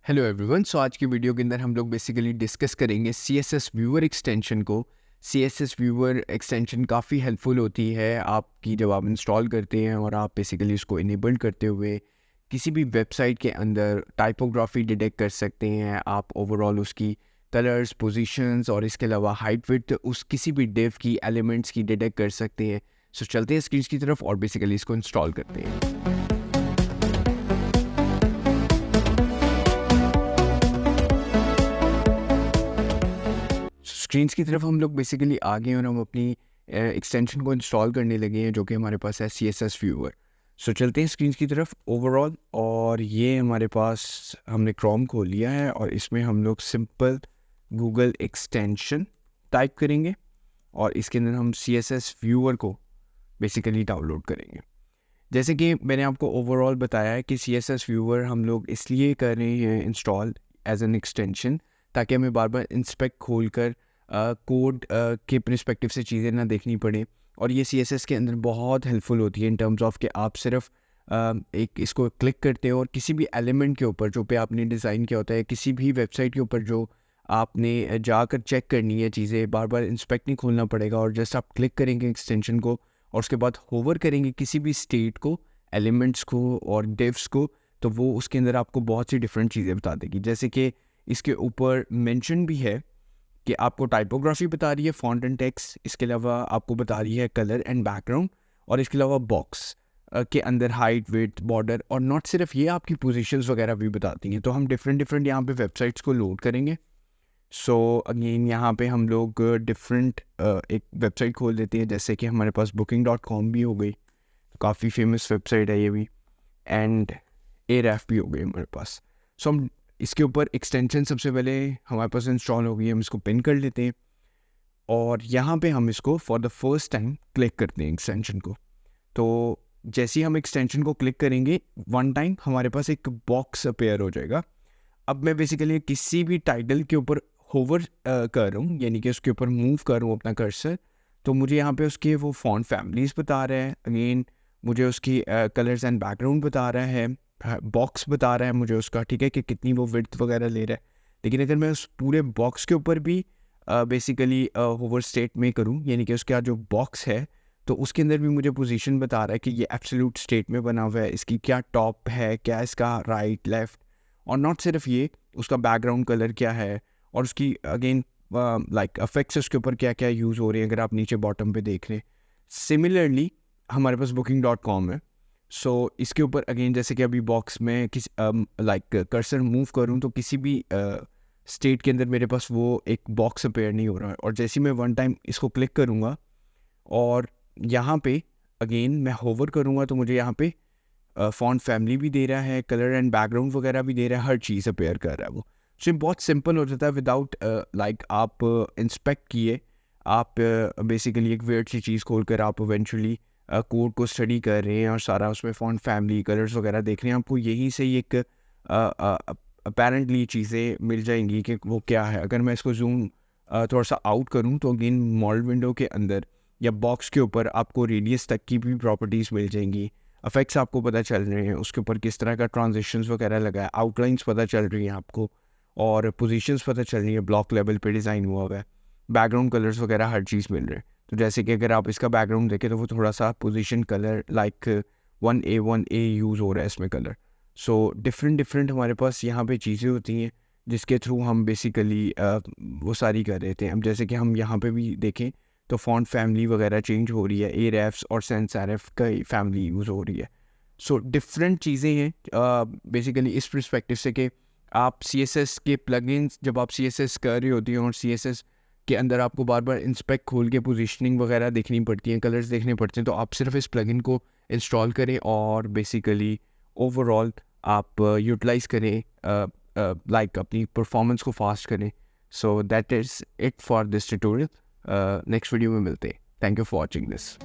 Hello everyone. सो आज की video के अंदर हम लोग बेसिकली डिस्कस करेंगे CSS व्यूअर एक्सटेंशन को। CSS व्यूअर एक्सटेंशन काफ़ी हेल्पफुल होती है आपकी जब आप इंस्टॉल करते हैं और आप बेसिकली उसको इनेबल करते हुए किसी भी वेबसाइट के अंदर टाइपोग्राफी डिटेक्ट कर सकते हैं। आप ओवरऑल उसकी कलर्स, पोजीशंस और इसके अलावा हाइट विड्थ उस किसी भी डिव की एलिमेंट्स की डिटेक्ट कर सकते हैं। सो चलते हैं स्क्रीन की तरफ और बेसिकली इसको इंस्टॉल करते हैं। स्क्रीन्स की तरफ हम लोग बेसिकली आ गए और हम अपनी एक्सटेंशन को इंस्टॉल करने लगे हैं जो कि हमारे पास है CSS व्यूअर। सो चलते हैं स्क्रीन्स की तरफ ओवरऑल, और ये हमारे पास हमने क्रोम खोल लिया है और इसमें हम लोग सिंपल गूगल एक्सटेंशन टाइप करेंगे और इसके अंदर हम CSS व्यूअर को बेसिकली डाउनलोड करेंगे। जैसे कि मैंने आपको ओवरऑल बताया है कि CSS व्यूअर हम लोग इसलिए कर रहे हैं इंस्टॉल एज एन एक्सटेंशन ताकि हमें बार बार इंस्पेक्ट खोल कर कोड के परस्पेक्टिव से चीज़ें ना देखनी पड़े। और ये CSS के अंदर बहुत हेल्पफुल होती है इन टर्म्स ऑफ कि आप सिर्फ एक इसको क्लिक करते हो और किसी भी एलिमेंट के ऊपर जो पे आपने डिज़ाइन किया होता है, किसी भी वेबसाइट के ऊपर जो आपने जाकर चेक करनी है चीज़ें, बार बार इंस्पेक्ट नहीं खोलना पड़ेगा और जस्ट आप क्लिक करेंगे एक्सटेंशन को और उसके बाद होवर करेंगे किसी भी स्टेट को, एलिमेंट्स को और डिव्स को, तो वो उसके अंदर आपको बहुत सी डिफरेंट चीज़ें बता देगी। जैसे कि इसके ऊपर मेंशन भी है कि आपको टाइपोग्राफी बता रही है, फॉन्ट एंड टेक्स्ट, इसके अलावा आपको बता रही है कलर एंड बैकग्राउंड, और इसके अलावा बॉक्स के अंदर हाइट, विड्थ, बॉर्डर, और नॉट सिर्फ ये आपकी पोजीशंस वगैरह भी बताती हैं। तो हम डिफरेंट यहाँ पे वेबसाइट्स को लोड करेंगे। सो अगेन यहाँ पे हम लोग डिफरेंट एक वेबसाइट खोल देते हैं, जैसे कि हमारे पास booking.com भी हो गई, काफ़ी फेमस वेबसाइट है ये भी, एंड Ahref भी हो गई हमारे पास। सो हम इसके ऊपर एक्सटेंशन सबसे पहले हमारे पास इंस्टॉल हो गई है, हम इसको पिन कर लेते हैं और यहाँ पे हम इसको for the first time click करते हैं एक्सटेंशन को। तो जैसे ही हम एक्सटेंशन को क्लिक करेंगे वन टाइम हमारे पास एक बॉक्स अपेयर हो जाएगा। अब मैं बेसिकली किसी भी टाइटल के ऊपर होवर कर रहा हूँ, यानी कि उसके ऊपर मूव कर रहा हूँ अपना कर्सर, तो मुझे यहाँ पे उसके वो फॉन्ट फैमिलीज़ बता रहा है, अगेन मुझे उसकी कलर्स एंड बैकग्राउंड बता रहा है, बॉक्स बता रहा है मुझे उसका, ठीक है, कि कितनी वो विड्थ वगैरह ले रहा है। लेकिन अगर मैं उस पूरे बॉक्स के ऊपर भी बेसिकली होवर स्टेट में करूँ, यानी कि उसका जो बॉक्स है तो उसके अंदर भी मुझे पोजीशन बता रहा है कि ये एब्सोल्यूट स्टेट में बना हुआ है, इसकी क्या टॉप है, क्या इसका राइट लेफ़्ट, और नॉट सिर्फ ये, उसका बैकग्राउंड कलर क्या है और उसकी अगेन लाइक अफेक्ट्स उसके ऊपर क्या क्या यूज़ हो रहे हैं, अगर आप नीचे बॉटम पे देख रहे हैं। सिमिलरली हमारे पास booking.com है। सो इसके ऊपर अगेन जैसे कि अभी बॉक्स में किस लाइक कर्सर मूव करूँ तो किसी भी स्टेट के अंदर मेरे पास वो एक बॉक्स अपेयर नहीं हो रहा है, और जैसे ही मैं वन टाइम इसको क्लिक करूँगा और यहाँ पे अगेन मैं होवर करूँगा तो मुझे यहाँ पे फॉन्ट फैमिली भी दे रहा है, कलर एंड बैकग्राउंड वगैरह भी दे रहा है, हर चीज़ अपेयर कर रहा है वो। सो बहुत सिंपल हो जाता है विदाउट लाइक आप इंस्पेक्ट किए, आप बेसिकली एक वेird सी चीज़ खोल कर आप इवेंचुअली कोड को स्टडी कर रहे हैं और सारा उसमें फॉन्ट फैमिली, कलर्स वगैरह देख रहे हैं, आपको यहीं से ही एक अपेरेंटली चीज़ें मिल जाएंगी कि वो क्या है। अगर मैं इसको जूम थोड़ा सा आउट करूँ तो अगेन मॉडल विंडो के अंदर या बॉक्स के ऊपर आपको रेडियस तक की भी प्रॉपर्टीज़ मिल जाएंगी, इफेक्ट्स आपको पता चल रहे हैं, उसके ऊपर किस तरह का ट्रांजिशंस वगैरह लगा है, आउटलाइंस पता चल रही हैं आपको, और पोजीशंस पता चल रही है, ब्लॉक लेवल पे डिज़ाइन हुआ हुआ है, बैकग्राउंड कलर्स वगैरह हर चीज़ मिल रहे हैं। तो जैसे कि अगर आप इसका बैकग्राउंड देखें तो वो थोड़ा सा position colour like 1A use हो रहा है इसमें कलर। सो डिफरेंट हमारे पास यहाँ पे चीज़ें होती हैं जिसके थ्रू हम बेसिकली वो सारी कर रहे थे। अब जैसे कि हम यहाँ पे भी देखें तो फॉन्ट फैमिली वगैरह चेंज हो रही है, Ahrefs और sans serif का फैमिली यूज़ हो रही है। सो डिफरेंट चीज़ें हैं बेसिकली इस परस्पेक्टिव से कि आप CSS के प्लगइन्स जब आप CSS कर रही होती हैं और CSS के अंदर आपको बार बार इंस्पेक्ट खोल के पोजीशनिंग वगैरह देखनी पड़ती हैं, कलर्स देखने पड़ते हैं, तो आप सिर्फ इस प्लगइन को इंस्टॉल करें और बेसिकली ओवरऑल आप यूटिलाइज़ करें, लाइक अपनी परफॉर्मेंस को फास्ट करें। So that is it for this tutorial. Next video में मिलते हैं। Thank you for watching this.